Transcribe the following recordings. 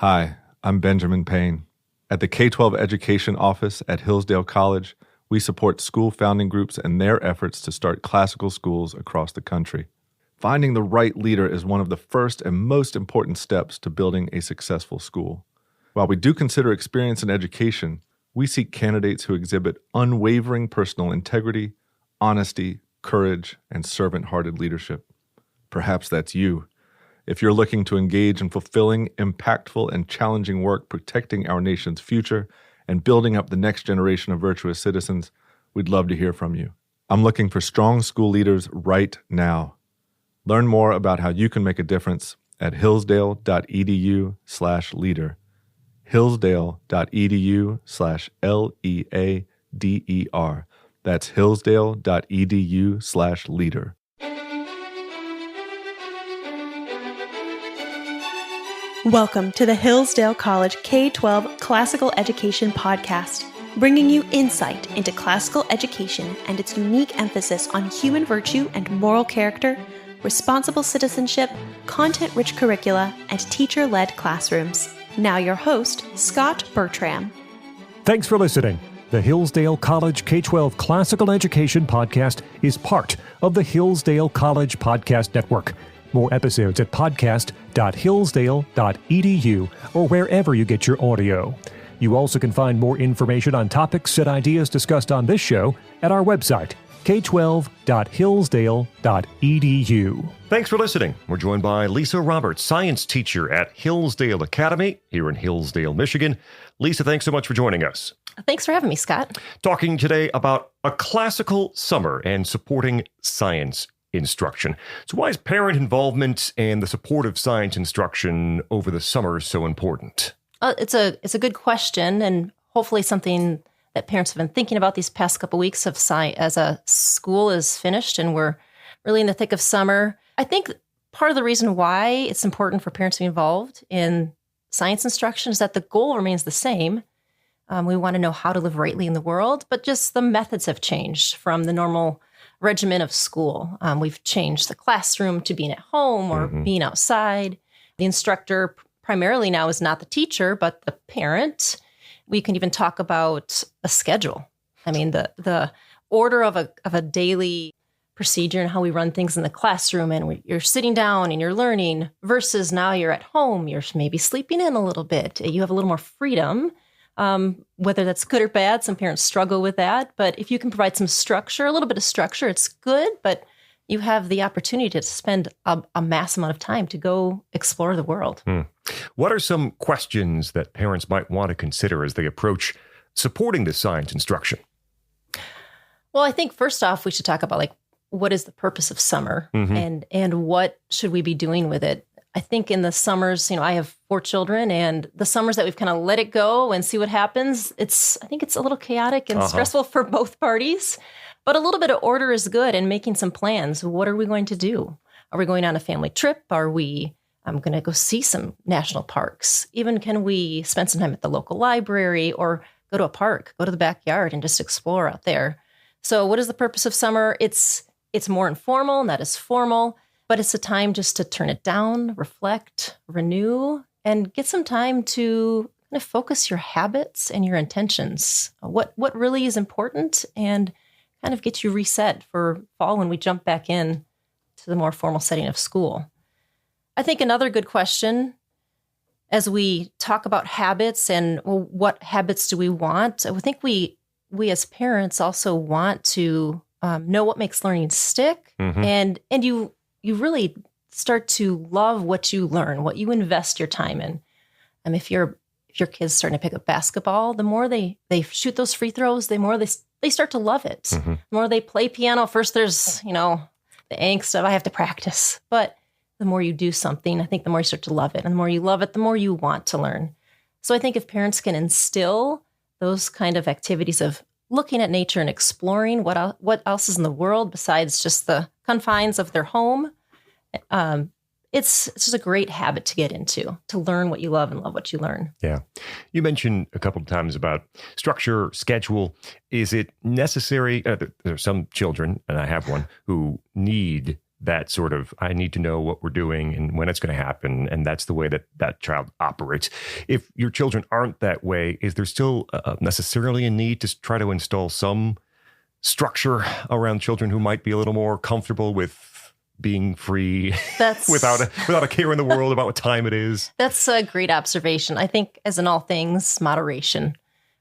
Hi, I'm Benjamin Payne. At the K-12 Education Office at Hillsdale College, we support school founding groups and their efforts to start classical schools across the country. Finding the right leader is one of the first and most important steps to building a successful school. While we do consider experience in education, we seek candidates who exhibit unwavering personal integrity, honesty, courage, and servant-hearted leadership. Perhaps that's you. If you're looking to engage in fulfilling, impactful, and challenging work protecting our nation's future and building up the next generation of virtuous citizens, we'd love to hear from you. I'm looking for strong school leaders right now. Learn more about how you can make a difference at hillsdale.edu/leader. hillsdale.edu/LEADER. That's hillsdale.edu/leader. Welcome to the Hillsdale College K-12 Classical Education Podcast, bringing you insight into classical education and its unique emphasis on human virtue and moral character, responsible citizenship, content-rich curricula, and teacher-led classrooms. Now your host, Scot Bertram. Thanks for listening. The Hillsdale College K-12 Classical Education Podcast is part of the Hillsdale College Podcast Network. More episodes at podcast.hillsdale.edu or wherever you get your audio. You also can find more information on topics and ideas discussed on this show at our website, k12.hillsdale.edu. Thanks for listening. We're joined by Lisa Roberts, science teacher at Hillsdale Academy here in Hillsdale, Michigan. Lisa, thanks so much for joining us. Thanks for having me, Scott. Talking today about a classical summer and supporting science instruction. So why is parent involvement and the support of science instruction over the summer so important? It's a good question, and hopefully something that parents have been thinking about these past couple weeks of as a school is finished and we're really in the thick of summer. I think part of the reason why it's important for parents to be involved in science instruction is that the goal remains the same. We want to know how to live rightly in the world, but just the methods have changed from the normal regimen of school. We've changed the classroom to being at home or being outside. The instructor primarily now is not the teacher, but the parent. We can even talk about a schedule. I mean, the order of a daily procedure and how we run things in the classroom, and you're sitting down and you're learning versus now you're at home, you're maybe sleeping in a little bit. You have a little more freedom. Whether that's good or bad, some parents struggle with that. But if you can provide some structure, a little bit of structure, it's good. But you have the opportunity to spend a mass amount of time to go explore the world. What are some questions that parents might want to consider as they approach supporting this science instruction? Well, I think first off, we should talk about what is the purpose of summer and what should we be doing with it? I think in the summers, I have 4 children, and the summers that we've kind of let it go and see what happens, I think it's a little chaotic and stressful for both parties, but a little bit of order is good, and making some plans. What are we going to do? Are we going on a family trip? Are we going to go see some national parks? Even can we spend some time at the local library or go to a park, go to the backyard and just explore out there? So what is the purpose of summer? It's more informal, not as formal. But it's a time just to turn it down, reflect, renew, and get some time to kind of focus your habits and your intentions. What really is important, and kind of get you reset for fall when we jump back in to the more formal setting of school. I think another good question as we talk about habits and what habits do we want, I think we as parents also want to know what makes learning stick, and you really start to love what you learn, what you invest your time in. And if your kid's starting to pick up basketball, the more they shoot those free throws, the more they start to love it. The more they play piano, first there's, the angst of I have to practice. But the more you do something, I think the more you start to love it. And the more you love it, the more you want to learn. So I think if parents can instill those kind of activities of looking at nature and exploring what else is in the world besides just the confines of their home, it's just a great habit to get into, to learn what you love and love what you learn. Yeah. You mentioned a couple of times about structure, schedule. Is it necessary? There are some children, and I have one, who need that sort of, I need to know what we're doing and when it's going to happen. And that's the way that that child operates. If your children aren't that way, is there still necessarily a need to try to install some structure around children who might be a little more comfortable with being free without a care in the world about what time it is? That's a great observation. I think, as in all things, moderation,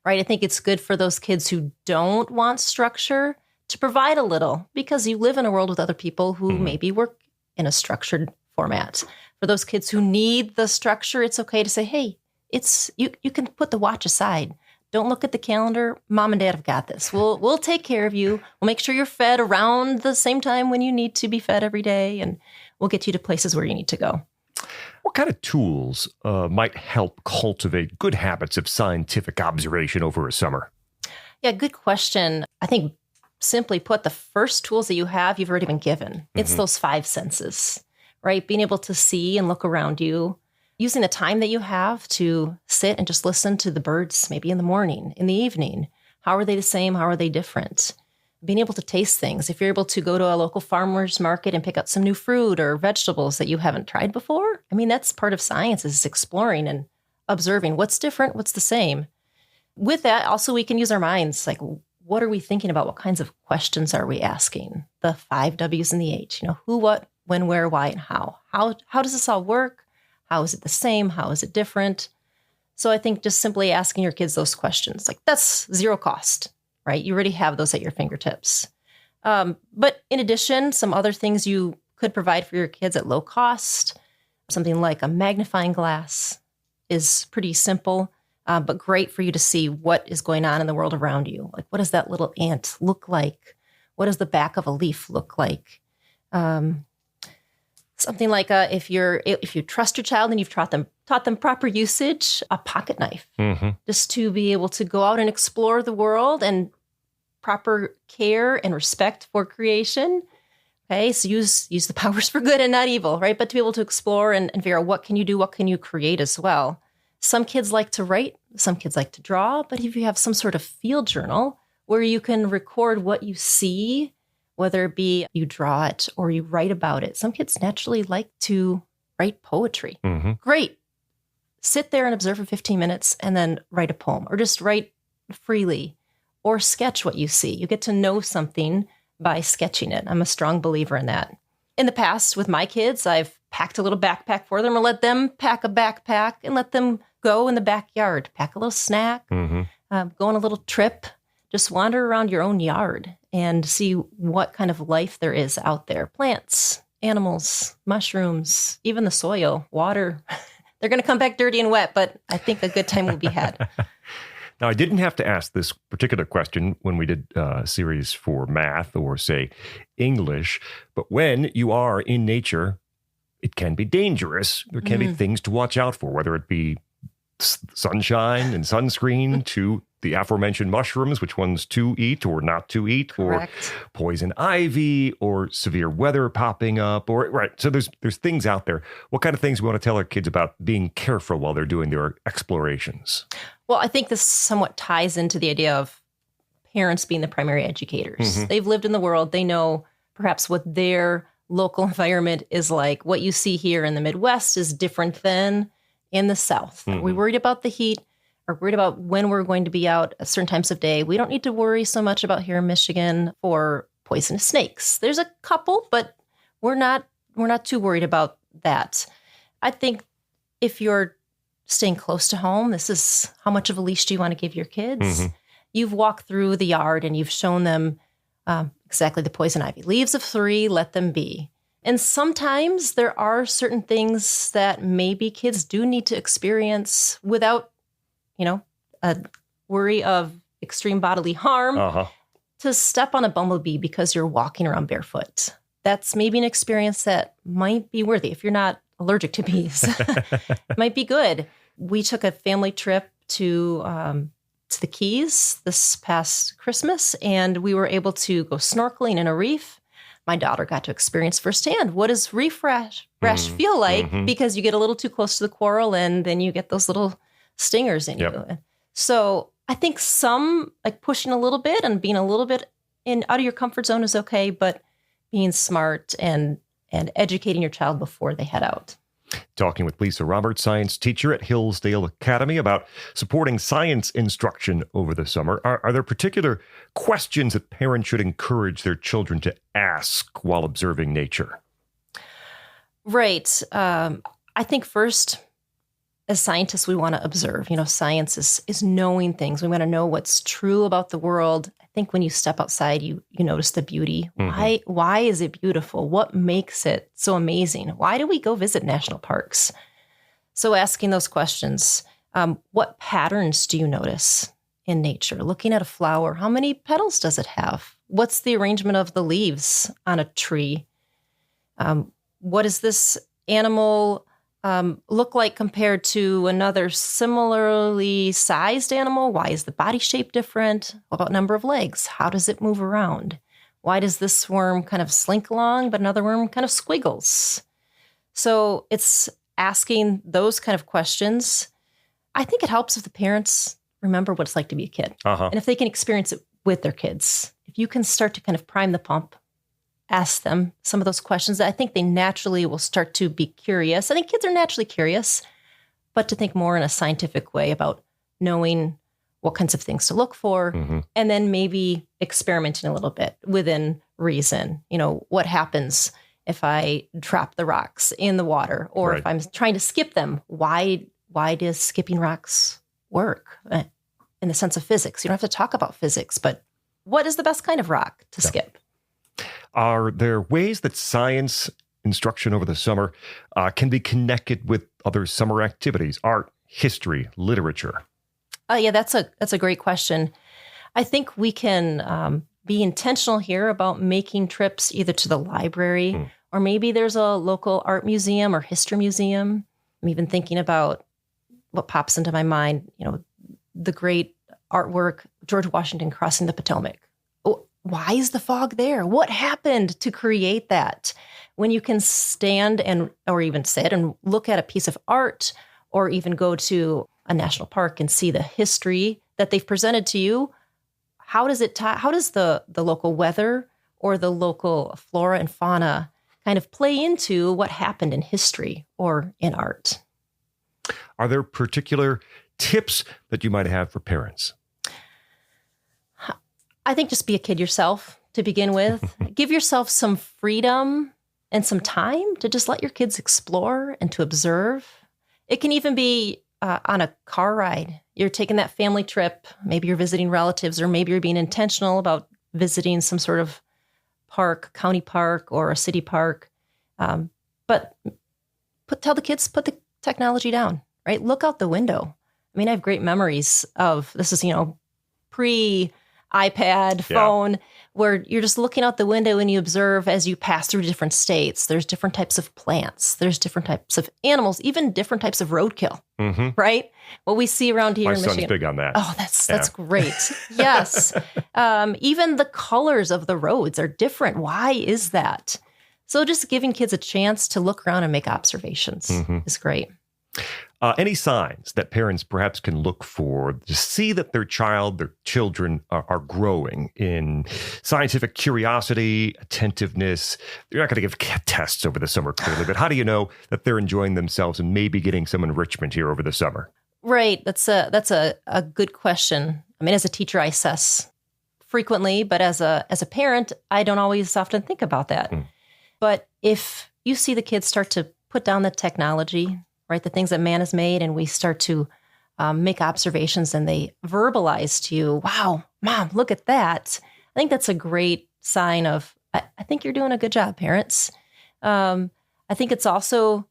right? I think it's good for those kids who don't want structure to provide a little, because you live in a world with other people who maybe work in a structured format. For those kids who need the structure, it's okay to say, hey, you can put the watch aside. Don't look at the calendar. Mom and Dad have got this. We'll take care of you. We'll make sure you're fed around the same time when you need to be fed every day, and we'll get you to places where you need to go. What kind of tools might help cultivate good habits of scientific observation over a summer? Yeah, good question. I think simply put, the first tools that you have, you've already been given. It's those 5 senses, right? Being able to see and look around you, using the time that you have to sit and just listen to the birds, maybe in the morning, in the evening. How are they the same? How are they different? Being able to taste things. If you're able to go to a local farmer's market and pick up some new fruit or vegetables that you haven't tried before, I mean, that's part of science, is exploring and observing what's different, what's the same. With that, also, we can use our minds. Like, what are we thinking about? What kinds of questions are we asking? The 5 W's and the H, who, what, when, where, why, and how. How does this all work? How is it the same? How is it different? So I think just simply asking your kids those questions, like, that's zero cost, right? You already have those at your fingertips. But in addition, some other things you could provide for your kids at low cost, something like a magnifying glass is pretty simple, but great for you to see what is going on in the world around you. Like, what does that little ant look like? What does the back of a leaf look like? Something like if you trust your child and you've taught them proper usage, a pocket knife, just to be able to go out and explore the world, and proper care and respect for creation. Okay, so use the powers for good and not evil, right? But to be able to explore and figure out what can you do, what can you create as well. Some kids like to write, some kids like to draw, but if you have some sort of field journal where you can record what you see, whether it be you draw it or you write about it. Some kids naturally like to write poetry. Great. Sit there and observe for 15 minutes and then write a poem, or just write freely, or sketch what you see. You get to know something by sketching it. I'm a strong believer in that. In the past, with my kids, I've packed a little backpack for them, or let them pack a backpack and let them go in the backyard, pack a little snack, go on a little trip. Just wander around your own yard and see what kind of life there is out there. Plants, animals, mushrooms, even the soil, water. They're going to come back dirty and wet, but I think a good time will be had. Now, I didn't have to ask this particular question when we did a series for math or, say, English, but when you are in nature, it can be dangerous. There can be things to watch out for, whether it be sunshine and sunscreen to the aforementioned mushrooms, which ones to eat or not to eat, Correct. Or poison ivy, or severe weather popping up, or right. So there's things out there. What kind of things we want to tell our kids about being careful while they're doing their explorations? Well, I think this somewhat ties into the idea of parents being the primary educators. They've lived in the world. They know perhaps what their local environment is like. What you see here in the Midwest is different than in the South. Are we worried about the heat? Are worried about when we're going to be out at certain times of day? We don't need to worry so much about here in Michigan for poisonous snakes. There's a couple, but we're not too worried about that. I think if you're staying close to home, this is how much of a leash do you want to give your kids? You've walked through the yard and you've shown them exactly the poison ivy. Leaves of 3, let them be. And sometimes there are certain things that maybe kids do need to experience without, a worry of extreme bodily harm, to step on a bumblebee because you're walking around barefoot. That's maybe an experience that might be worthy. If you're not allergic to bees, it might be good. We took a family trip to the Keys this past Christmas, and we were able to go snorkeling in a reef. My daughter got to experience firsthand what does reef rash feel like, because you get a little too close to the coral and then you get those little stingers in you. So I think some, like, pushing a little bit and being a little bit out of your comfort zone is okay, but being smart and and educating your child before they head out. Talking with Lisa Roberts, science teacher at Hillsdale Academy, about supporting science instruction over the summer. Are there particular questions that parents should encourage their children to ask while observing nature? Right. I think first, as scientists, we want to observe. Science is knowing things. We want to know what's true about the world. I think when you step outside, you notice the beauty. Mm-hmm. Why is it beautiful? What makes it so amazing? Why do we go visit national parks? So asking those questions, what patterns do you notice in nature? Looking at a flower, how many petals does it have? What's the arrangement of the leaves on a tree? What does this animal look like compared to another similarly sized animal? Why is the body shape different? What about number of legs? How does it move around? Why does this worm kind of slink along, but another worm kind of squiggles? So it's asking those kind of questions. I think it helps if the parents remember what it's like to be a kid. And if they can experience it with their kids. If you can start to kind of prime the pump, ask them some of those questions, I think they naturally will start to be curious. I think kids are naturally curious, but to think more in a scientific way about knowing what kinds of things to look for, and then maybe experimenting a little bit within reason. What happens if I drop the rocks in the water, or if I'm trying to skip them? Why does skipping rocks work in the sense of physics? You don't have to talk about physics, but what is the best kind of rock to skip? Are there ways that science instruction over the summer can be connected with other summer activities, art, history, literature? Yeah, that's a great question. I think we can be intentional here about making trips either to the library or maybe there's a local art museum or history museum. I'm even thinking about what pops into my mind, the great artwork, George Washington crossing the Potomac. Why is the fog there? What happened to create that? When you can stand or even sit and look at a piece of art, or even go to a national park and see the history that they've presented to you, how does the local weather or the local flora and fauna kind of play into what happened in history or in art? Are there particular tips that you might have for parents? I think just be a kid yourself to begin with. Give yourself some freedom and some time to just let your kids explore and to observe. It can even be on a car ride. You're taking that family trip. Maybe you're visiting relatives, or maybe you're being intentional about visiting some sort of park, county park or a city park. But tell the kids, put the technology down, right? Look out the window. I mean, I have great memories of, this is, pre-iPad, phone, where you're just looking out the window and you observe as you pass through different states. There's different types of plants. There's different types of animals, even different types of roadkill, right? What we see around here in Michigan. My son's big on that. Oh, that's great. Yes. Even the colors of the roads are different. Why is that? So just giving kids a chance to look around and make observations is great. Any signs that parents perhaps can look for to see that their children are growing in scientific curiosity, attentiveness? You're not going to give tests over the summer, clearly, but how do you know that they're enjoying themselves and maybe getting some enrichment here over the summer? Right. That's a good question. I mean, as a teacher, I assess frequently, but as a parent, I don't always often think about that. But if you see the kids start to put down the technology, right, the things that man has made, and we start to make observations and they verbalize to you, wow, Mom, look at that. I think that's a great sign of, I think you're doing a good job, parents. I think it's also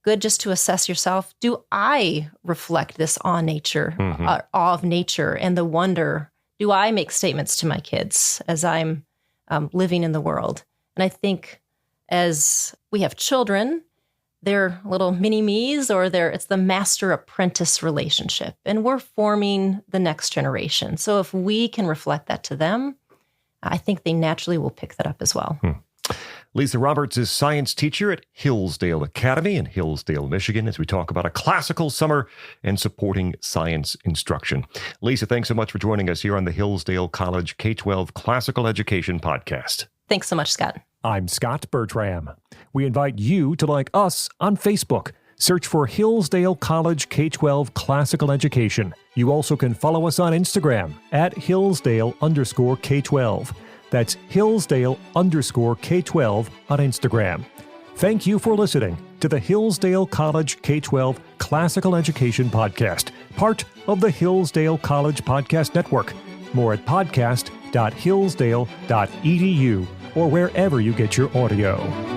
good just to assess yourself. Do I reflect this awe of nature and the wonder? Do I make statements to my kids as I'm living in the world? And I think as we have children, they're little mini-me's, or it's the master-apprentice relationship, and we're forming the next generation. So if we can reflect that to them, I think they naturally will pick that up as well. Lisa Roberts is science teacher at Hillsdale Academy in Hillsdale, Michigan, as we talk about a classical summer and supporting science instruction. Lisa, thanks so much for joining us here on the Hillsdale College K-12 Classical Education Podcast. Thanks so much, Scott. I'm Scot Bertram. We invite you to like us on Facebook. Search for Hillsdale College K-12 Classical Education. You also can follow us on Instagram at Hillsdale_K-12. That's Hillsdale_K-12 on Instagram. Thank you for listening to the Hillsdale College K-12 Classical Education Podcast, part of the Hillsdale College Podcast Network. More at podcast.hillsdale.edu or wherever you get your audio.